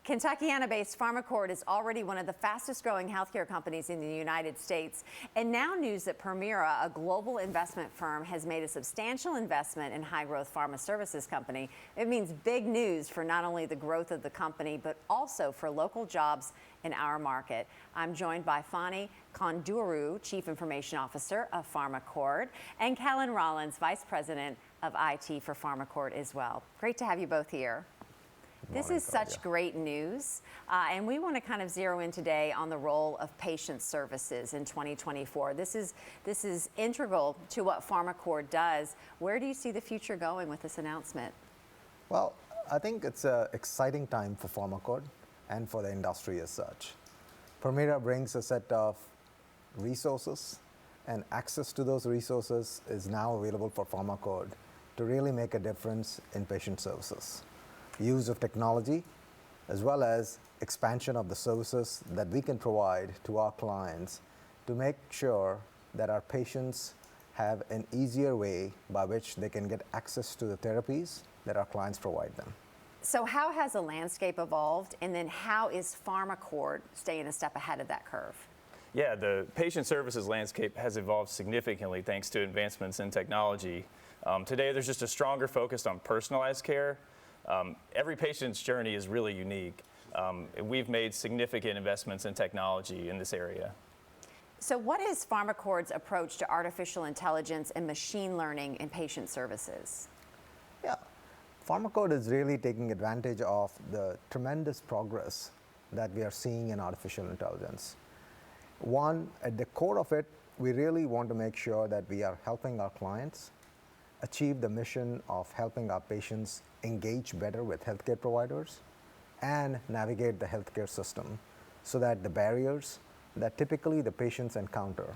Kentuckiana-based Pharmacord is already one of the fastest-growing healthcare companies in the United States. And now news that Permira, a global investment firm, has made a substantial investment in high-growth pharma services company. It means big news for not only the growth of the company, but also for local jobs in our market. I'm joined by Fani Konduru, Chief Information Officer of Pharmacord, and Kellen Rollins, Vice President of IT for Pharmacord as well. Great to have you both here. This is such great news, and we want to kind of zero in today on the role of patient services in 2024. This is integral to what Pharmacord does. Where do you see the future going with this announcement? Well, I think it's an exciting time for Pharmacord and for the industry as such. Permira brings a set of resources, and access to those resources is now available for Pharmacord to really make a difference in patient services. Use of technology, as well as expansion of the services that we can provide to our clients to make sure that our patients have an easier way by which they can get access to the therapies that our clients provide them. So how has the landscape evolved, and then how is Pharmacord staying a step ahead of that curve? Yeah, the patient services landscape has evolved significantly thanks to advancements in technology. Today there's just a stronger focus on personalized care. Every patient's journey is really unique. We've made significant investments in technology in this area. So what is Pharmacord's approach to artificial intelligence and machine learning in patient services? Yeah, Pharmacord is really taking advantage of the tremendous progress that we are seeing in artificial intelligence. One, at the core of it, we really want to make sure that we are helping our clients achieve the mission of helping our patients engage better with healthcare providers and navigate the healthcare system so that the barriers that typically the patients encounter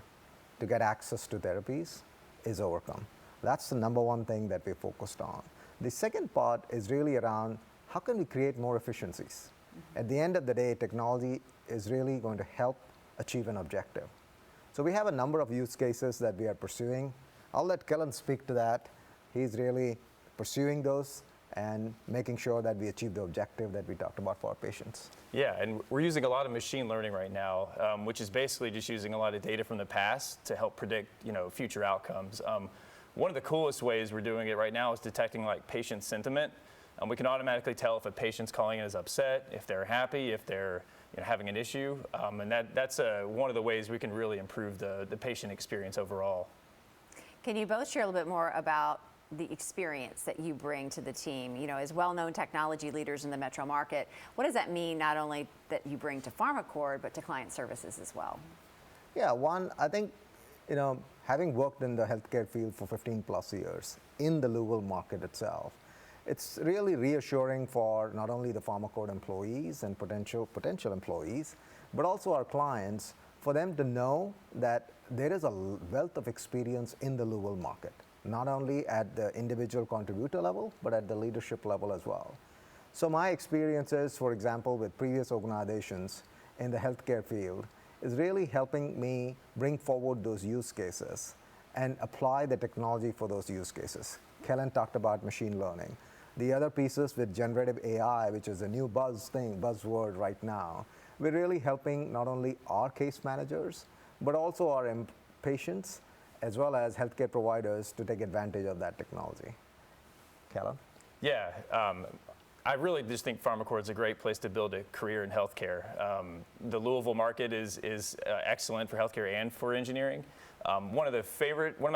to get access to therapies is overcome. That's the number one thing that we're focused on. The second part is really around how can we create more efficiencies? At the end of the day, technology is really going to help achieve an objective. So we have a number of use cases that we are pursuing. I'll let Kellen speak to that. He's really pursuing those and making sure that we achieve the objective that we talked about for our patients. Yeah, and we're using a lot of machine learning right now, which is basically just using a lot of data from the past to help predict, future outcomes. One of the coolest ways we're doing it right now is detecting patient sentiment. We can automatically tell if a patient's calling in is upset, if they're happy, if they're having an issue, and that's one of the ways we can really improve the patient experience overall. Can you both share a little bit more about the experience that you bring to the team? As well-known technology leaders in the metro market, what does that mean not only that you bring to Pharmacord, but to client services as well? Yeah, one, I think, having worked in the healthcare field for 15 plus years in the Louisville market itself, it's really reassuring for not only the Pharmacord employees and potential employees, but also our clients, for them to know that there is a wealth of experience in the Louisville market, not only at the individual contributor level, but at the leadership level as well. So my experiences, for example, with previous organizations in the healthcare field, is really helping me bring forward those use cases and apply the technology for those use cases. Kellen talked about machine learning. The other pieces with generative AI, which is a new buzzword right now, we're really helping not only our case managers, but also our patients, as well as healthcare providers to take advantage of that technology. Kellen? Yeah, I really just think Pharmacord is a great place to build a career in healthcare. The Louisville market is excellent for healthcare and for engineering. One of my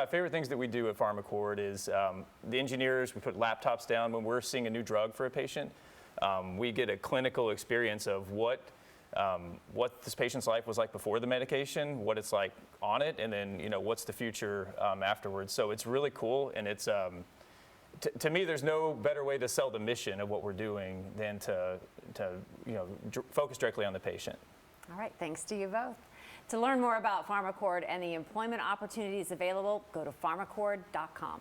favorite things that we do at Pharmacord is the engineers, we put laptops down when we're seeing a new drug for a patient. We get a clinical experience of what this patient's life was like before the medication, what it's like on it, and then what's the future afterwards. So it's really cool, and it's to me, there's no better way to sell the mission of what we're doing than to focus directly on the patient. All right, thanks to you both. To learn more about Pharmacord and the employment opportunities available, go to pharmacord.com.